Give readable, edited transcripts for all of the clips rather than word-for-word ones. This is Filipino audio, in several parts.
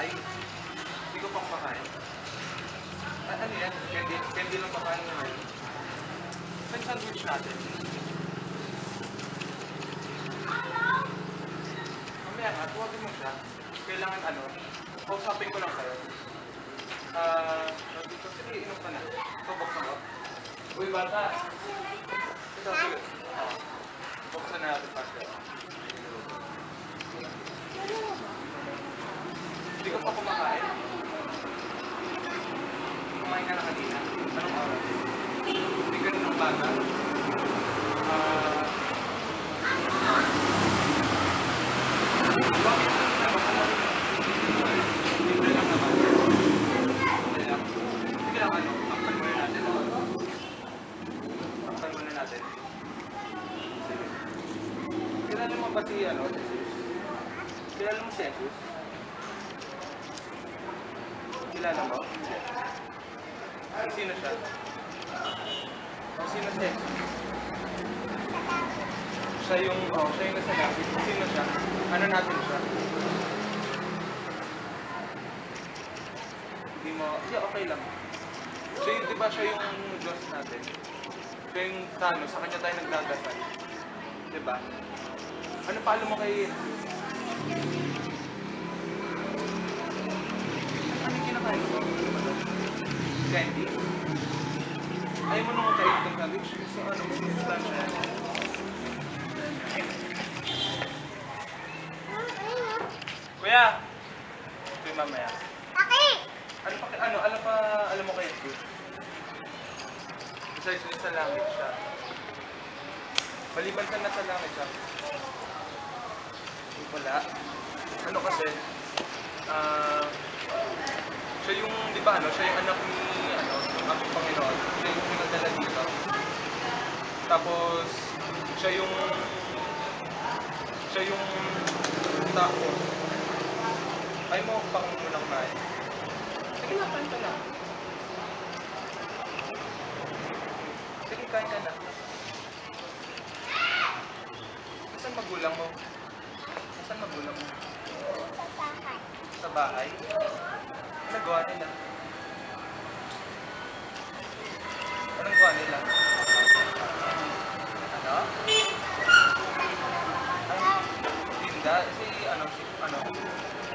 bahay. Hindi ko pa kumakain. Ano yan? Candy lang pakain mo ngayon. May sandwich natin. Mamaya nga, tuwagin mo siya. Kailangan kausapin ko lang kayo. Dito, sige, inom ka na. Ito, buksan ko. Uy, bata! Ito, sige. Buksan na natin pa siya. Hindi ka pa kumakain? Kumain ka na kanina. Anong oras? Hindi ka rin ng bata. Bakit libre lang naman. Libre lang. Sige lang takpan muna natin. Takpan muna natin. Sige. Kilala mo ba si Jesus? Kilala mo si Jesus? Kilala mo? Sino siya? Sino si Jesus? Siya yung nasa langit. Sino siya? Ano natin siya? Hindi mo, okay lang. So di ba siya yung Diyos natin? Siya yung sa kanya tayo nagdadasal. Di ba? Ano palo mo kay ano yung kinakain ko? Candy? Ayaw mo nung kain itong sandwich? So sustansya yan? Kuya! Ito yung mamaya. Alam mo kayo ito? Besides yun sa langit siya. Maliban ka na sa langit siya. Wala. Ano kasi? Siya yung, di ba siya yung anak ni, ng aming Panginoon. Siya yung pinadala dito. Tapos, siya yung tao. Ay mo, pakang mo lang kain. Sige na, kain ka na. Sige, kain ka na. Nasaan magulang mo? Nasaan magulang mo? Sa bahay. Ano nagawa nila? Anong gawa nila? Ano? Ay, tinda?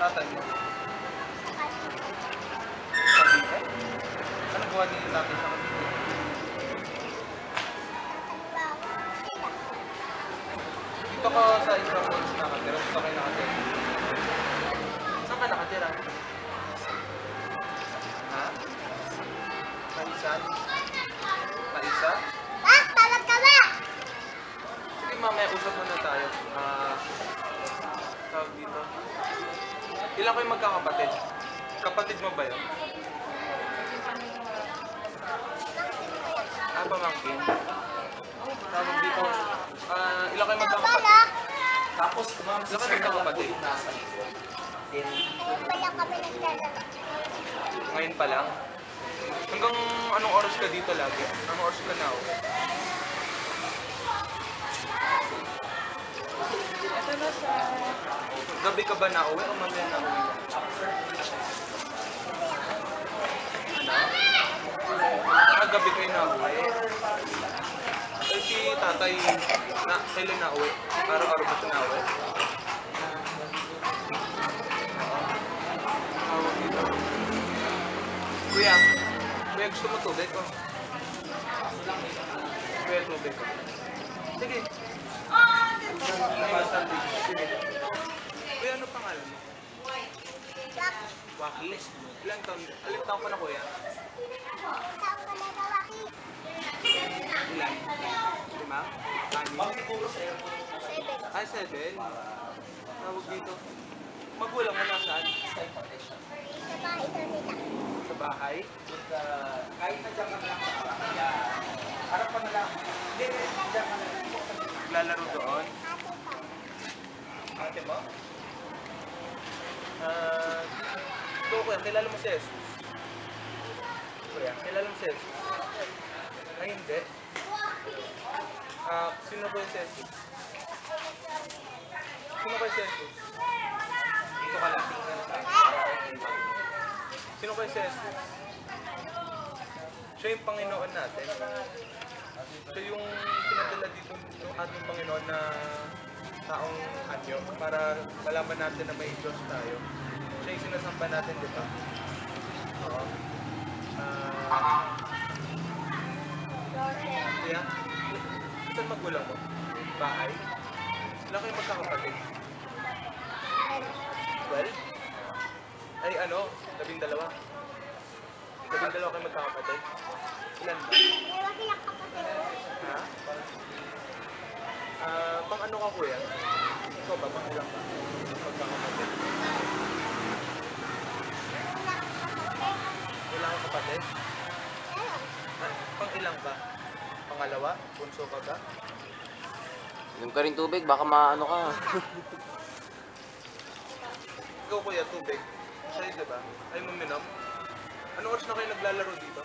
Tatay mo? Kabite? Ano gawa nila natin sa kabite? Dito ko sa Isra Falls nakatira. Dito kayo nakatira. Saan ka nakatira? Ha? Kaisan? Kaisa? Talag ka ba? Sige mamaya, usap muna tayo. Tawag dito. Ilan kayo magkakapatid? Kapatid mo ba yun? Pamangkin. Tawag dito. Ilan kayo magkakapatid? Tapos, ma'am, Ilan kayo magkakapatid? Ngayon pa lang kami naglalaro. Ngayon pa lang? Hanggang anong oras ka dito lagi? Anong oras ka na? Ito na siya. Gabi ka ba nauwi o mamaya nauwi? Gabi kayo nauwi? Ay si tatay, kailan nauwi? Araw-araw ba siya nauwi? Kuya, gusto mo tubig ko? Kuya, tubig ko. Sige. Sige. Kuya, ano pangalan mo? Waki. Ilang taon ka na, kuya? Ilan? 5? 6? Ay, 7? Tawag dito. Magulang mo nasaan? Sa bahay daw nila. Sa bahay? kahit na dyan ka lang sa kaya, harap ka na lang. Hindi, dyan ka na lang. Lalaro doon? Ate mo? Ito, kuya, kilala mo si Jesus? Kuya, kilala mo si Jesus? Ay, hindi. Sino ba yung si Jesus? Sino ba yung si Jesus? Dito ka lang tingnan sa akin. Sino kayo si Jesus? Siya yung Panginoon natin. Siya yung pinadala dito ng ating Panginoon na taong anyo para malaman natin na may Diyos tayo. Siya yung sinasamba natin, di ba? Oo. Kaya, saan magulang mo? Bahay? Ilan kayo magkakapatid? 12? Ay ano, 12? 12 kayo magkakapatid? Ilan ba? Dalawa silang kapatid. Ha? Pang ano ka kuya? Ikaw ba? Pang ilang ka? Magkakapatid? Ilang kapatid? Pang ilang ka? Pangalawa? Bunso ka ba? Inom ka rin tubig, baka maano ka. Ikaw kuya, tubig. Sa'yo diba? Ay muminom? Ano oras na kayo naglalaro dito?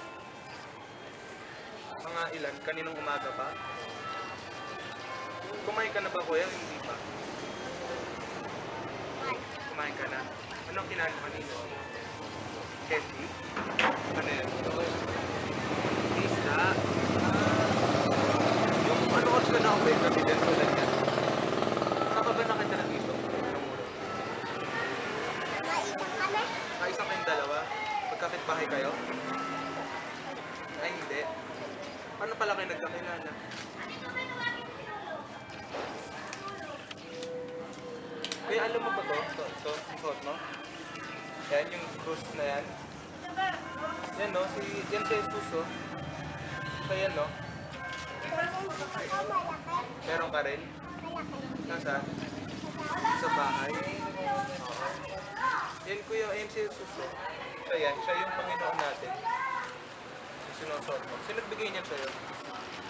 Mga ilan? Kaninong umaga pa? Kumain ka na ba kuya? Hindi pa. Kumain ka na. Anong kinain mo kanina? Candy? Ano yun? Isda? Yung ano oras ka na ako eh? Gabi din tulad yan. Saan ka ba nakita na dito? Maisang kami. Kaisang kayong dalawa? Magkapit-bahay kayo? Ay, hindi. Paano pala kayo nagkakilala? Kuya, alam mo ba to? Ito, yung suot mo? Yan, yung cross na yan. Yan, no? Yan si Jesus, oh. So, yan, no? Ako malaki. Meron ka rin? Malaki. Nasaan? Sa bahay? Oo. Yan, kuya, yan si Jesus, oh. Siya yan, siya yung Panginoon natin. Yung sinusuot mo. Sino nagbigay niyan sa'yo?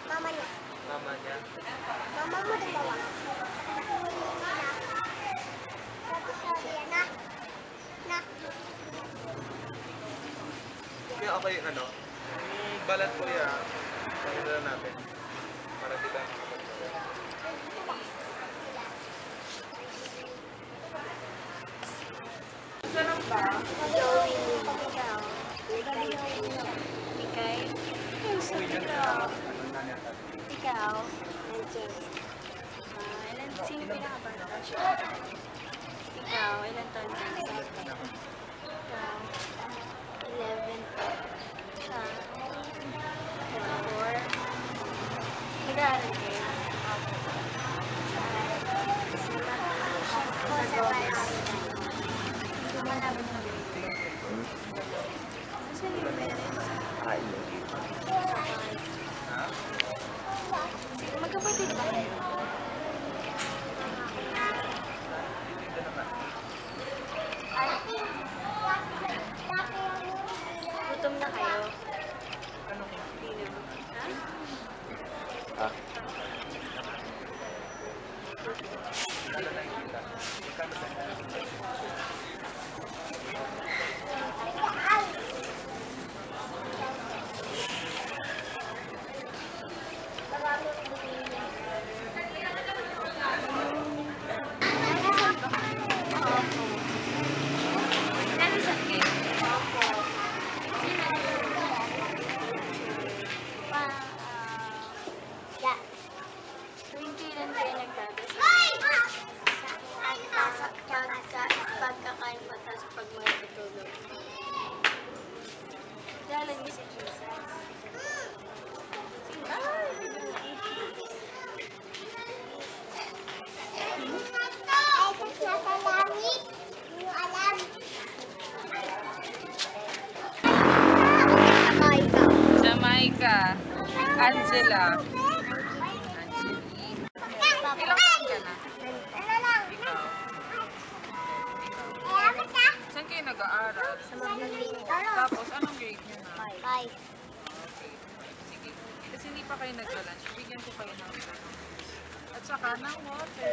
Mama niya. Mama niya? Mama mo dalawa. Sabi na. Na. Kaya ako yung ano, yung balat ko ya, ano na natin. Para di ba Joey. Ikaw. Ikay? Ikaw? Nandiyan. Sino pinakabata? Ikaw, ilan taon ka? Ikaw? 11. Siya? 4. Nag-aaral kayo? Malapit na grade. Saan yung parents? Magkapatid ba kayo? Gutom na kayo? Hindi naman. Ha? Ah, Nalisan kayo? Tuwing kailan kayo nagdadasal? Pagkakain patas pag matutulog. Kilala niyo si Jesus? Jamaica, Angela. Ilang taon ka na? Saan kayo nag-aaral? Tapos, anong grade nyo na? Okay. Sige. Kasi hindi pa kayo nagla-lunch. Bigyan ko kayo ng lunch. At saka ng water.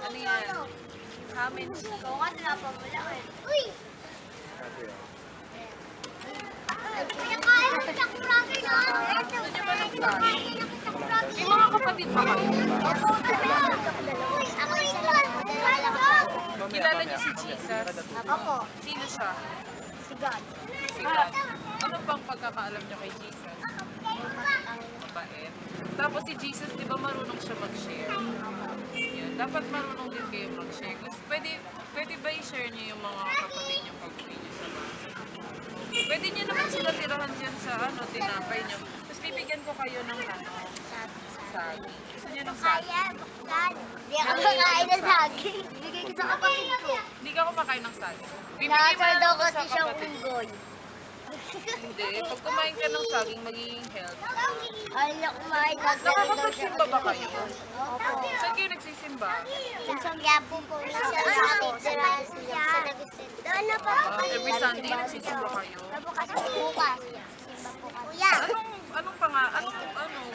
Ano yan? Ham and cheese. Uy! Gusto nyo ba ng lunch? May mga kapatid pa kayo? Ako isa lang. Ilan Kilala niyo si Jesus? Opo. Sino siya? Si God. Si God. Ano bang pagkakaalam niyo kay Jesus? Mabait. Tapos si Jesus, di ba marunong siya mag-share? Yun. Dapat marunong din kayo mag-share. Pwede ba i-share niyo yung mga kapatid niyo pag uwi niyo sa bahay? Pwede niyo naman sila tirahan dyan sa tinapay niyo. Tapos bibigyan ko kayo ng saging. Gusto niyo ng saging? Kaya, God. Di ako kakain ng saging. Bigay ko sa kapatid ko. Hindi ka kumakain ng saging. Bibigyan mo Nakasal daw lang kasi sa siyang kapatid. unggoy. Hindi. Pag kumain ka ng saging, magiging healthy. Ay, na kumain na Nakakapagsimba ba kayo? Opo. Saan kayo nagsisimba? Minsan gapo po. Minsan sa Nagustin. Doon na pa. Every Sunday nagsisimba kayo? Bukas po. Bukas. Simba po kami. Kuya. Ano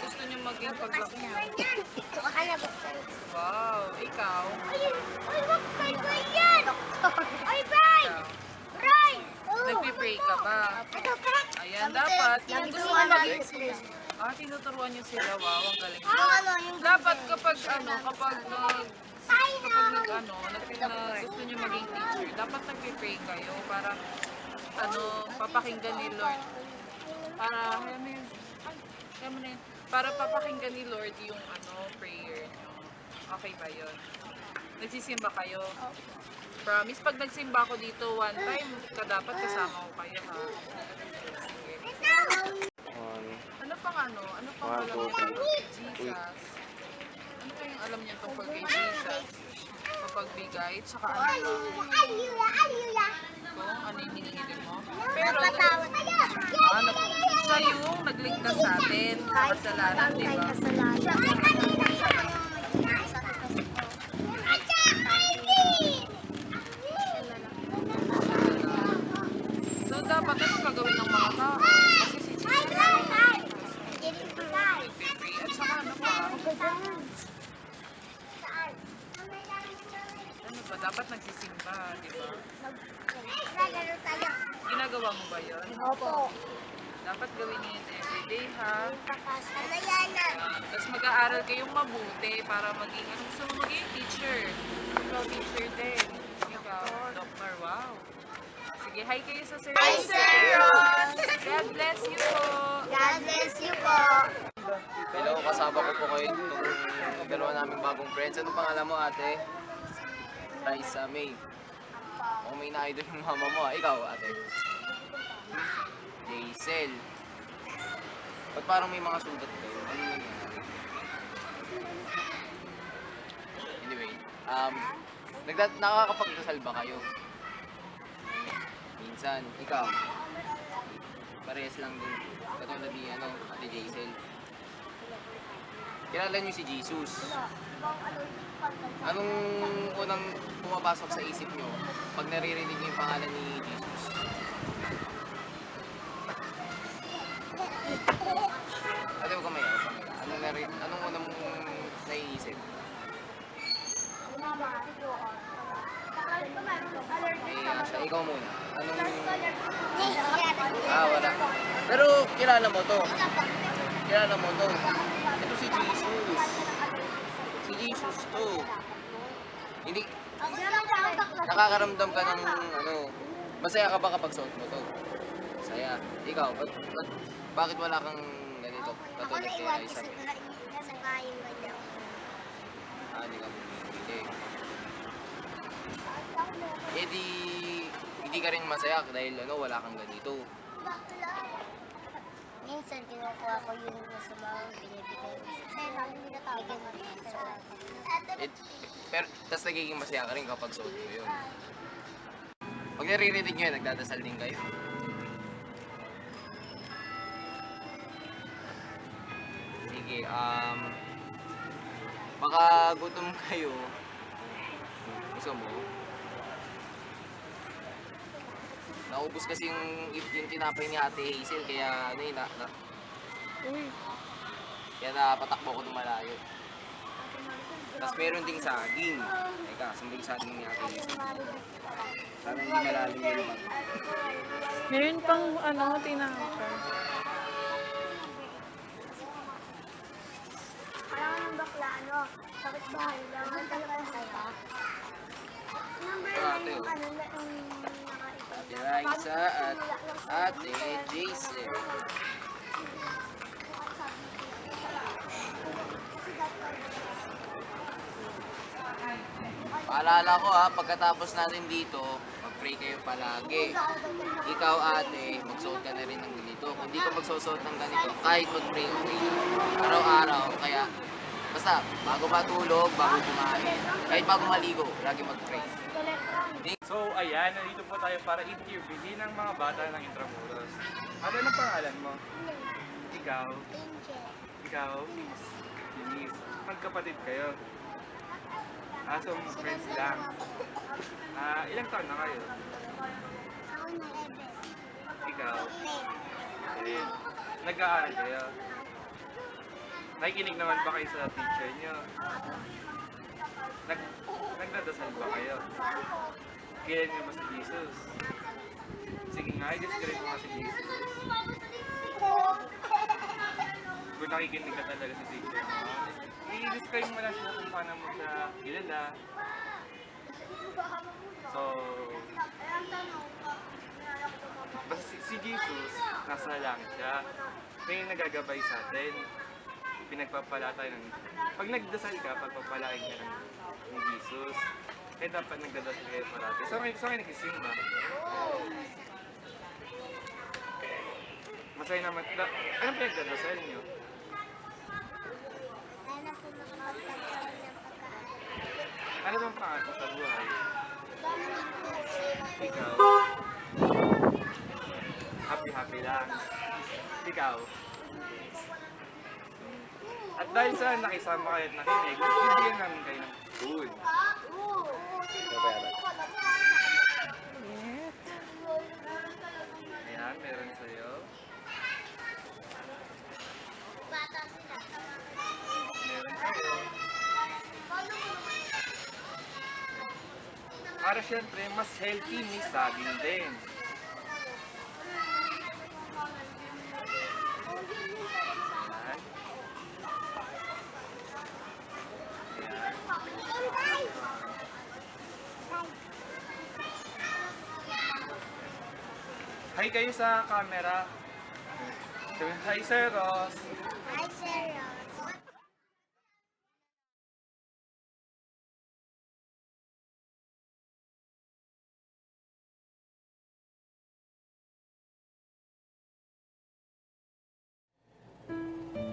gusto niyo maging paglaki niyo? Baka na buksan. Wow, ikaw? Ay, wag kay ko yan. Ay, Bray! Ikaw. Bray! Nagpi-pray ka ba? Ayan, dapat. Kung gusto mo maging... tinuturuan niyo sila. Wow, ang galing. Dapat kapag gusto niyo maging teacher, dapat nagpi-pray kayo para papakinggan ni Lord. Para papakinggan ni Lord yung prayer niyo. Okay ba 'yon? Nagsisimba kayo? Promise, pag nagsimba ako dito one time, dapat kasama ko kayo, ha? Sige. Ano pang alam niyo tungkol kay Jesus? Ano kayong alam niyo tungkol kay Jesus? Mapagbigay, tsaka kung ano yung hinihingi mo. Pero, siya yung nagligtas sa atin, sa kasalanan, di ba? So, dapat ano gagawin ng mga tao? Kasi si Jesus, nagpipray. At saka ano pa? Ano ba? Dapat nagsisimba, di ba? Ginagawa mo ba yun? Opo. Dapat gawin niyo yun everyday, ha? Ano Tapos mag-aaral kayong mabuti para maging, gusto mo maging teacher. Ikaw, teacher din. Ikaw, doctor, wow. Sige, hi kayo sa Sir. Hi, Sir Ron! God bless you po. God bless you po. Hello, kasama ko po kayo nung dalawa naming bagong friends. Ano pangalan mo, ate? Raisa May. Ako may na-idol yung mama mo, ah. Ikaw, ate? Jaisel. Ba't parang may mga sugat kayo? Ano nangyari? Anyway, nakakapagdasal ba kayo? Minsan. Ikaw? Parehas lang din. Katulad ni ate Jaisel. Kilala niyo si Jesus. Anong unang pumapasok sa isip niyo pag naririnig niyo yung pangalan ni Jesus? Ate, huwag ka mayaw. Anong unang naiisip? Siya, ikaw muna. Wala. Pero kilala mo to. Ito si Jesus. Si Jesus to. Hindi, nakakaramdam ka ng masaya ka ba kapag suot mo to? Masaya. Ikaw, bakit wala kang ganito? Katulad kay Raisa. Hindi ka bumibili. Hindi ka rin masaya dahil wala kang ganito. Minsan kinukuha ko yung masama binibigay Pero, tas nagiging masaya ka rin kapag suot mo yun. Pag naririnig nyo yun, nagdadasal din kayo. Sige, baka gutom kayo. Gusto mo? Naubos kasi yung tinapay ni Ate Hazel, kaya kaya napatakbo ko ng malayo. Tapos meron ding saging. Teka, saan ba yung saging ni Ate Hazel? Sana hindi malalim yung mag. Meron pang tinapay. Parang ng bakla, sakit bahay lang. Ang talagang saya. Raisa at Ate Jason. Paalala ko ha, pagkatapos natin dito, mag-pray kayo palagi. Ikaw ate, magsuot ka na rin ng ganito. Kung hindi ka magsusuot ng ganito, kahit mag-pray kayo araw-araw, kaya basta bago matulog, bago kumain, kahit bago maligo, lagi mag-pray. So ayan, nandito po tayo para interviewin ng mga bata ng Intramuros. Ano ang pangalan mo? Ikaw? Angel. Ikaw? Denise. Magkapatid kayo? So friends lang. Ilang taon na kayo? Ako na 11. Ikaw? 10. Nag-aaral kayo? Nakikinig naman ba kayo sa teacher nyo? Nagdadasal ba kayo? Kilala niyo ba si Jesus? Sige nga, i-describe mo nga si Jesus. Kung nakikinig ka talaga sa teacher mo, i-describe mo lang siya kung paano mo siya kilala. So, basta si Jesus, nasa langit siya. May nagagabay sa atin. Pinagpapala tayo ng... Pag nagdasal ka, pagpapalain ka ng Jesus. Eh dapat nagdadasal kayo parati. So kayo nagsisimba. Masaya naman. Anong pinagdadasal niyo? Sana po makapagpagsabi ng pagkain. Ano bang pangarap mo sa buhay? Ikaw? Happy lang. Ikaw? At dahil sa nakisama kayo at nakinig, bibigyan namin kayo ng food. Ayan, meron sa'yo. Meron sa'yo. Para syempre, mas healthy, may saging din. Hi kayo sa camera. Hi Sir Ross. Hi, Sir Ross.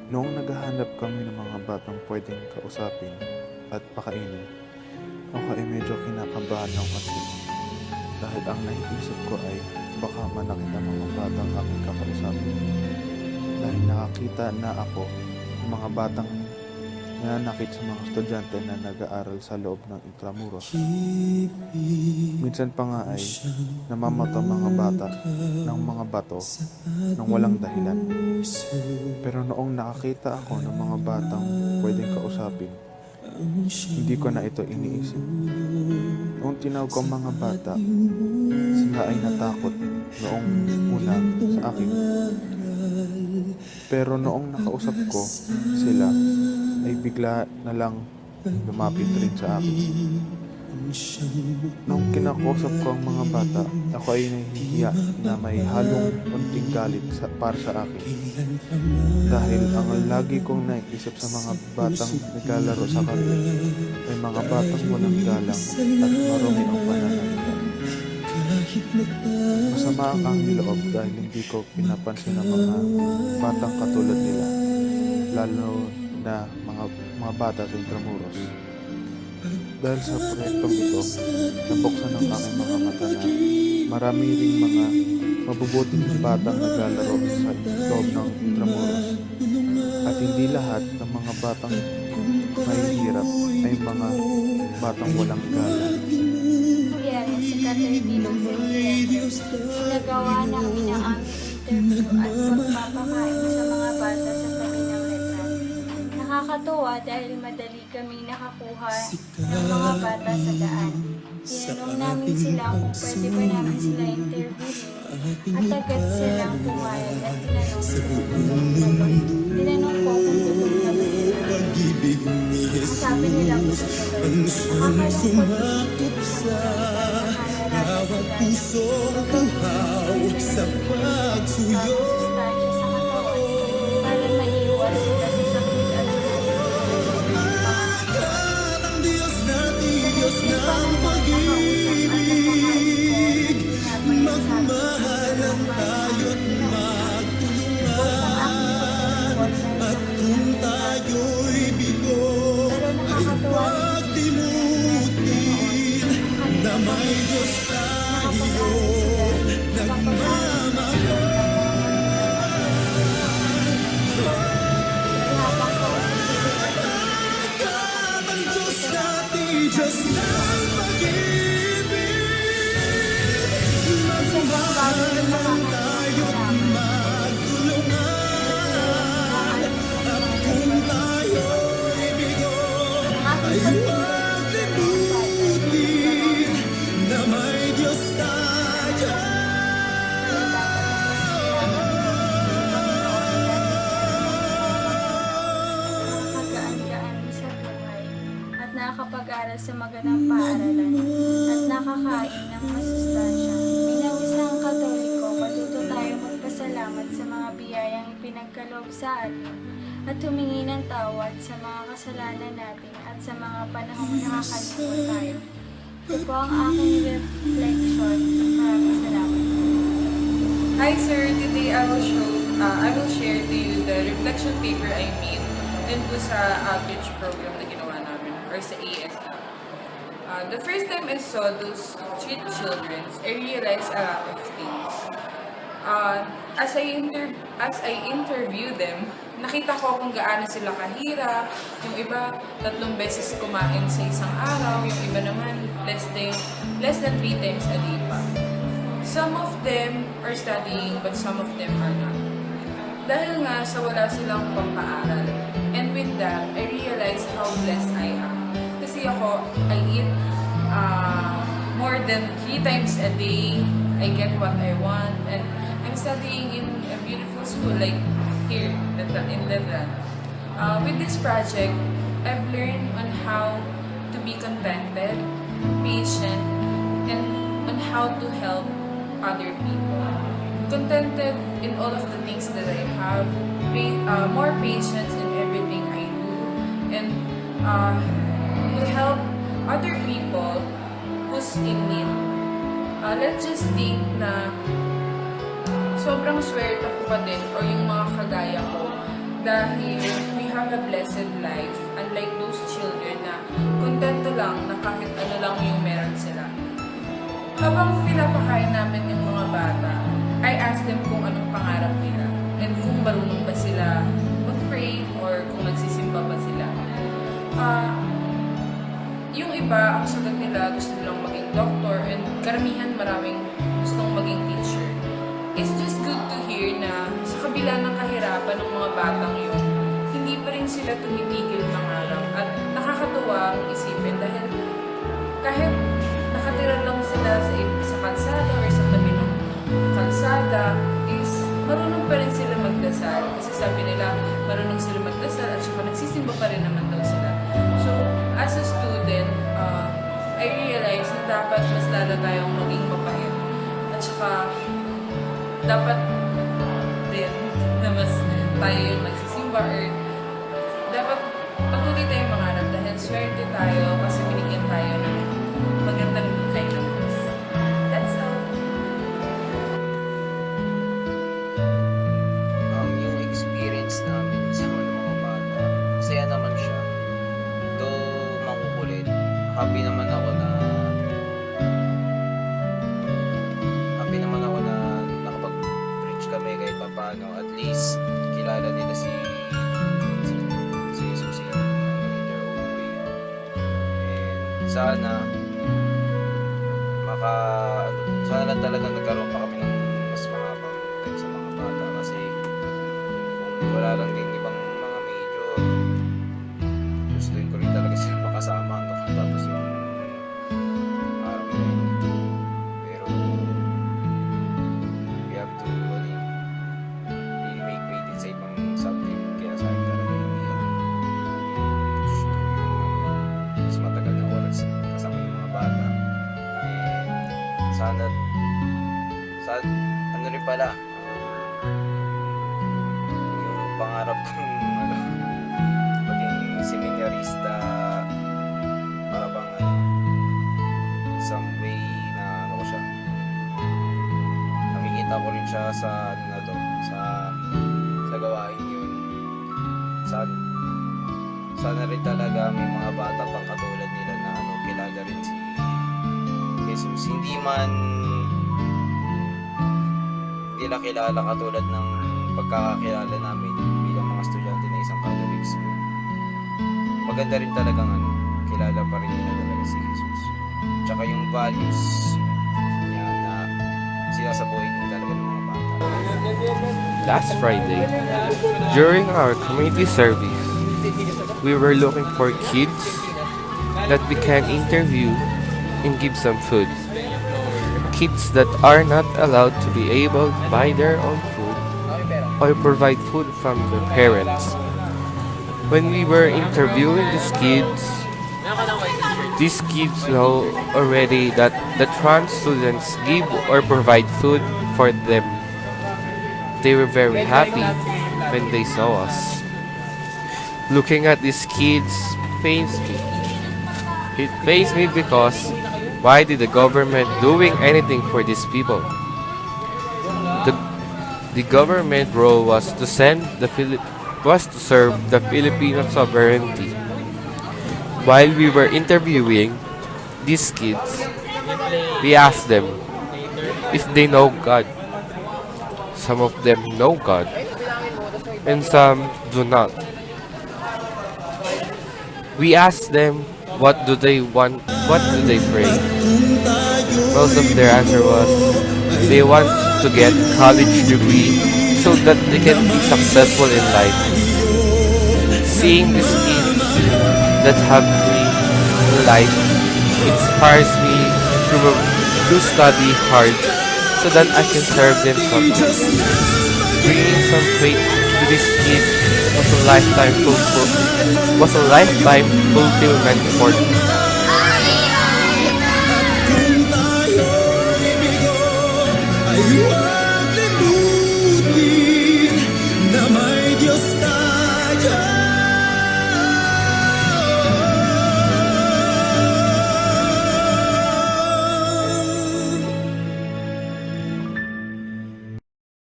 Noong naghahanap kami ng mga batang pwedeng kausapin at pakainin, ako ay medyo kinakabahan ng konti. Dahil ang naiisip ko ay baka manakit ang mga batang aking kakausapin. Dahil nakakita na ako ng mga batang nananakit sa mga estudyante na nag-aaral sa loob ng Intramuros. Minsan pa nga ay namamata mga bata ng mga bato ng walang dahilan. Pero noong nakakita ako ng mga batang pwedeng kausapin, hindi ko na ito iniisip. Noong tinawag ko ang mga bata, sila ay natakot noong una sa akin. Pero noong nakausap ko sila, ay bigla na lang lumapit rin sa akin. Noong kinakausap ko ang mga bata, ako ay nahihiya na may halong konting galit para sa akin. Dahil ang lagi kong naisip sa mga batang naglalaro sa kanila ay mga batang walang galang at marumi ang pananalita. Masama ang aking loob dahil hindi ko pinapansin ang mga batang katulad nila, lalo na mga bata sa Intramuros. Dahil sa proyektong ito, nabuksan ng aking mga mata na marami ring mga mabubuting batang naglalaro sa loob ng Intramuros. At hindi lahat ng mga batang mahihirap ay mga batang walang galang. Yan, si Catherine Sinagawa namin ang aming interview at pagpapakain sa mga bata sa tabi ng letran. Nakakatuwa dahil madali kaming nakakuha ng mga bata sa daan. Tinanong namin sila kung pwede ba namin sila interviewin at agad silang pumayag at tinanong ko kung gusto na ba sila. Ang sabi nila gusto na ba sila. Nakakalungkot isipin na nakalala sila. masustansya sa katawan para maiwas sila sa sakit at magmahalan tayo't magtulungan at kung tayo'y bigo ay huwag limutin na may Diyos tayo nagmamahal. Ang Diyos natin, Diyos ng pag-ibig, magmahalan tayo't magtulungan at kung tayo'y bigo ay huwag limutin na may Diyos tayo. Nakakagaan-gaan sa buhay at nakakapag-aral sa magandang paaralan at nakakain ng masustansya. Bilang isang Katoliko, matuto tayong magpasalamat sa mga biyayang ipinagkaloob sa atin at humingi ng tawad sa mga kasalanan natin at sa mga panahong nakakalimot tayo. Ito po ang aking reflection. Maraming salamat. Hi sir, today I will share to you the reflection paper I made dun po sa outreach program na ginawa namin or sa ASL. The first time I saw those street children, I realized a lot of things. As I interview them, nakita ko kung gaano sila kahirap. Yung iba, 3 beses kumain sa isang araw. Yung iba naman, less than 3 times a day pa. Some of them are studying, but some of them are not. Dahil nga sa wala silang pampaaral. And with that, I realized how blessed I am. Kasi ako, I eat more than 3 times a day. I get what I want. And I'm studying in a beautiful school like here in Letran. With this project, I've learned on how to be contented, patient, and on how to help other people. Contented in all of the things that I have, more patience in everything I do, and to help other people who's in need. Let's just think na sobrang swerte ko pa din o yung mga kagaya ko dahil we have a blessed life unlike those children na kontento lang na kahit ano lang yung meron sila. Habang pinapakain namin yung mga bata, I ask them kung anong pangarap nila and kung marunong ba sila mag-pray or kung nagsisimba ba sila. Yung iba, ang sagot nila gusto nilang maging doctor and karamihan maraming gustong maging teacher. It's just good to hear na sa kabila ng kahirapan ng mga batang yun, hindi pa rin sila tumitigil mangarap at nakakatuwa ang isipin dahil kahit nakatira lang sila sa kalsada or sa tabi ng kalsada is marunong pa rin sila magdasal kasi sabi nila marunong sila magdasal at saka nagsisimba pa rin naman daw sila. So, as a student, I realized na dapat mas lalo tayong maging mapait at saka dapat din na mas tayo yung nagsisimba or dapat patuloy tayong mangarap dahil swerte tayo kasi binigyan tayo ng magandang buhay ng Diyos. That's all. Yung experience namin sa mga bata, masaya naman siya. Though makukulit, happy naman ako na nakapag-preach kami kahit paano. At least kilala nila si Jesus in their own way. And sana lang talaga nagkaroon pa kami ng mas mahabang time sa mga bata kasi kung wala lang din ibang mga major, gustuin ko rin talaga sila makasama hanggang tapos yung araw na yun. Pero we have to really make way din sa ibang subject kaya sa akin talaga hindi push to yung mas matagal na oras kasama yung mga bata. And sana ano rin pala, yung pangarap kong maging seminarista, para bang some way na ano ko siya, nakikita ko rin siya sa ano na to, sa gawain yun. Sana rin talaga may mga bata pang katulad nila na kilala rin si Jesus. Hindi man nila kilala katulad ng pagkakakilala namin bilang mga estudyante na isang Catholic school. Maganda rin talagang kilala pa rin nila talaga si Jesus. Tsaka yung values niya na sinasabuhay din talaga ng mga bata. Last Friday, during our community service, we were looking for kids that we can interview and give some food. Kids that are not allowed to be able to buy their own food or provide food from their parents. When we were interviewing these kids know already that the trans students give or provide food for them. They were very happy when they saw us. Looking at these kids pains me. It pains me because why did the government doing anything for these people? The government role was to serve the Filipino sovereignty. While we were interviewing these kids, we asked them if they know God. Some of them know God, and some do not. We asked them what do they want, what do they pray. Most of their answer was they want to get college degree so that they can be successful in life. Seeing these kids that have dream in life inspires me to study hard so that I can serve them someday. Bringing some faith to this kid was a lifetime fulfillment for me.